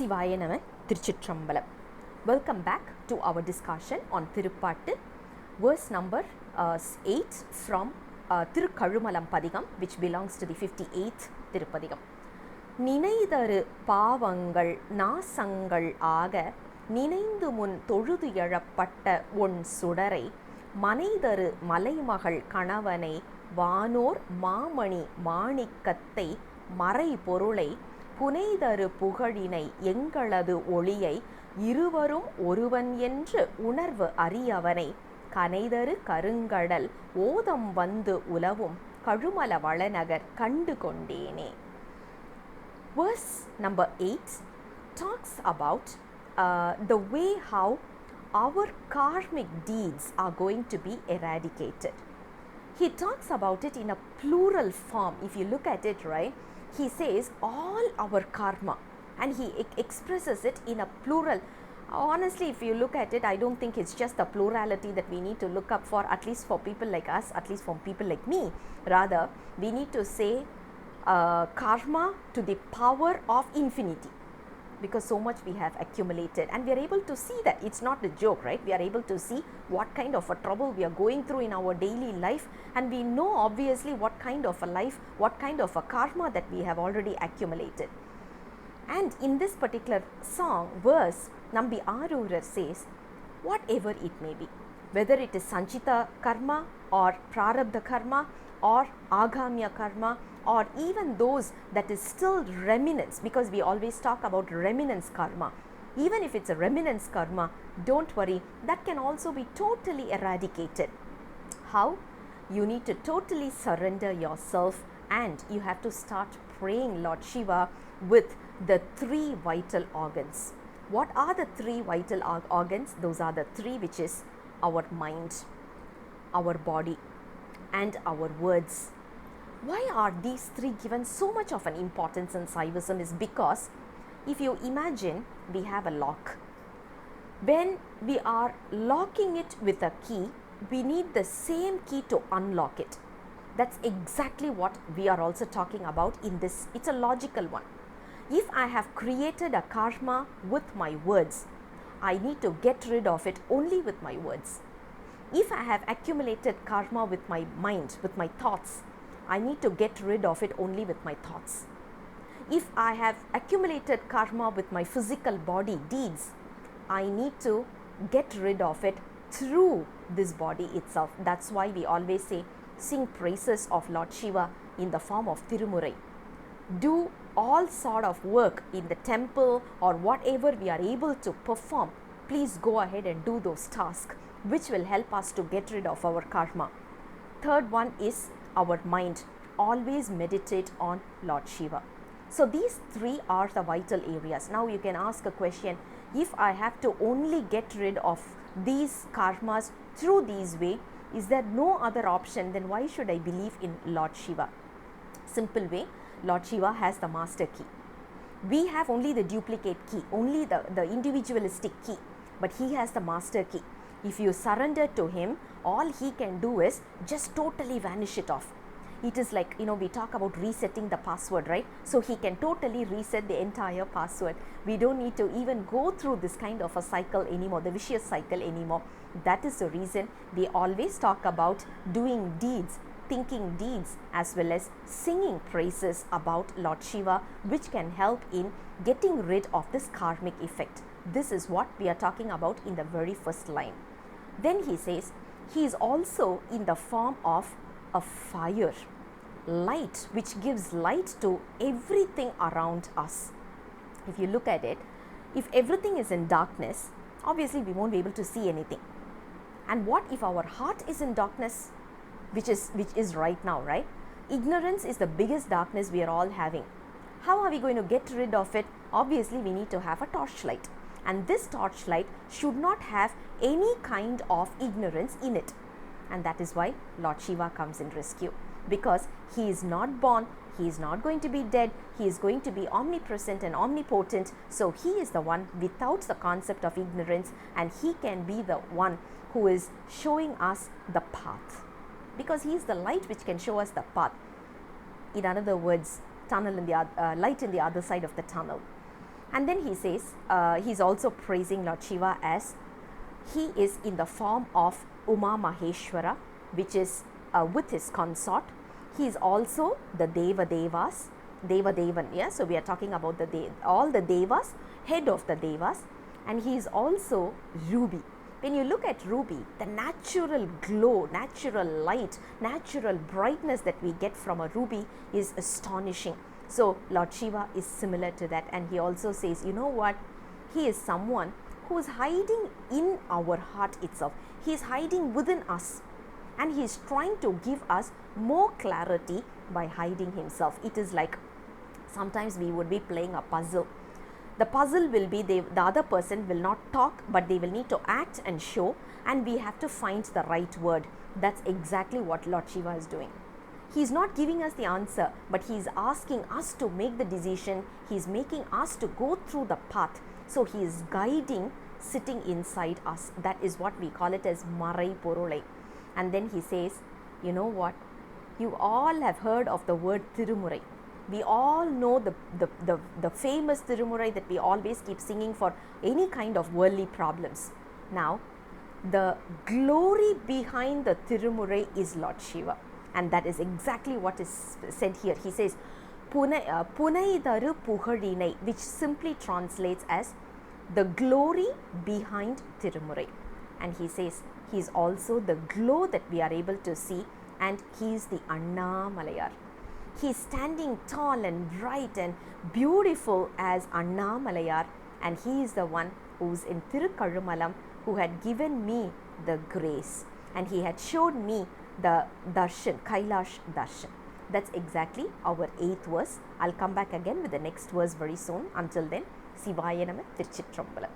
Shivaya Nama Thirumrai. Welcome back to our discussion on Thiruppaatu, verse number 8 from Thirukazhumalam Padigam, which belongs to the 58th Thiruppadigam. Ninai paavangal naasangal aaga ninainthu mun ezhapatta sudarai malaimagal kanavanai vaanor maanikkathai marai pugazhinai engalathu oliyai iruvarum oruvan endru unarvu ariyavanaikanaitharu kadal otham vanthulavum kazhumalam kandu kondene. Verse number 8 talks about the way how our karmic deeds are going to be eradicated. He talks about it in a plural form. If you look at it, right, he says all our karma, and he expresses it in a plural. Honestly, if you look at it, I don't think it's just the plurality that we need to look up for, at least for people like us, at least for people like me. Rather, we need to say karma to the power of infinity, because so much we have accumulated, and we are able to see that it's not a joke, right? We are able to see what kind of a trouble we are going through in our daily life, and we know obviously what kind of a life, what kind of a karma that we have already accumulated. And in this particular song verse, Nambi Arurar says, whatever it may be, whether it is sanchita karma or prarabdha karma or agamya karma, or even those that is still remnants, because we always talk about remnants karma. Even if it's a remnants karma, don't worry, that can also be totally eradicated. How? You need to totally surrender yourself, and you have to start praying Lord Shiva with the three vital organs. What are the three vital organs? Those are the three, which is our mind, our body, and our words. Why are these three given so much of an importance in Saivism is because if you imagine we have a lock. When we are locking it with a key, we need the same key to unlock it. That's exactly what we are also talking about in this. It's a logical one. If I have created a karma with my words, I need to get rid of it only with my words. If I have accumulated karma with my mind, with my thoughts, I need to get rid of it only with my thoughts. If I have accumulated karma with my physical body deeds, I need to get rid of it through this body itself. That's why we always say, sing praises of Lord Shiva in the form of Thirumurai. Do all sort of work in the temple or whatever we are able to perform. Please go ahead and do those tasks, which will help us to get rid of our karma. Third one is our mind. Always meditate on Lord Shiva. So these three are the vital areas. Now you can ask a question, if I have to only get rid of these karmas through these way, is there no other option? Then why should I believe in Lord Shiva? Simple way, Lord Shiva has the master key. We have only the duplicate key, only the individualistic key, but he has the master key. If you surrender to him, all he can do is just totally vanish it off. It is like, we talk about resetting the password, right? So he can totally reset the entire password. We don't need to even go through this kind of a cycle anymore, the vicious cycle anymore. That is the reason we always talk about doing deeds, thinking deeds, as well as singing praises about Lord Shiva, which can help in getting rid of this karmic effect. This is what we are talking about in the very first line. Then he says, he is also in the form of a fire, light, which gives light to everything around us. If you look at it, if everything is in darkness, obviously we won't be able to see anything. And what if our heart is in darkness, which is right now, right? Ignorance is the biggest darkness we are all having. How are we going to get rid of it? Obviously, we need to have a torchlight. And this torchlight should not have any kind of ignorance in it. And that is why Lord Shiva comes in rescue. Because he is not born, he is not going to be dead, he is going to be omnipresent and omnipotent. So he is the one without the concept of ignorance, and he can be the one who is showing us the path. Because he is the light which can show us the path. In other words, light in the other side of the tunnel. And then he says, he's also praising Lord Shiva as he is in the form of Uma Maheshwara, which is with his consort. He is also the Devas, Devan, yeah. So we are talking about all the Devas, head of the Devas, and he is also ruby. When you look at ruby, the natural glow, natural light, natural brightness that we get from a ruby is astonishing. So Lord Shiva is similar to that, and he also says, you know what? He is someone who is hiding in our heart itself. He is hiding within us, and he is trying to give us more clarity by hiding himself. It is like sometimes we would be playing a puzzle. The puzzle will be the other person will not talk, but they will need to act and show, and we have to find the right word. That's exactly what Lord Shiva is doing. He is not giving us the answer, but he is asking us to make the decision. He is making us to go through the path. So he is guiding, sitting inside us. That is what we call it as marai porulai. And then he says, you know what? You all have heard of the word Thirumurai. We all know the famous Thirumurai that we always keep singing for any kind of worldly problems. Now, the glory behind the Thirumurai is Lord Shiva, and that is exactly what is said here. He says, tharu pugazhinai, which simply translates as the glory behind Thirumurai. And he says, he is also the glow that we are able to see, and he is the Annamalayar. He is standing tall and bright and beautiful as Annamalayar, and he is the one who is in Thirukazhumalam, who had given me the grace, and he had showed me the darshan, Kailash darshan. That's exactly our 8th verse. I'll come back again with the next verse very soon. Until then, Sivaya Nama, Thiruchitrambalam.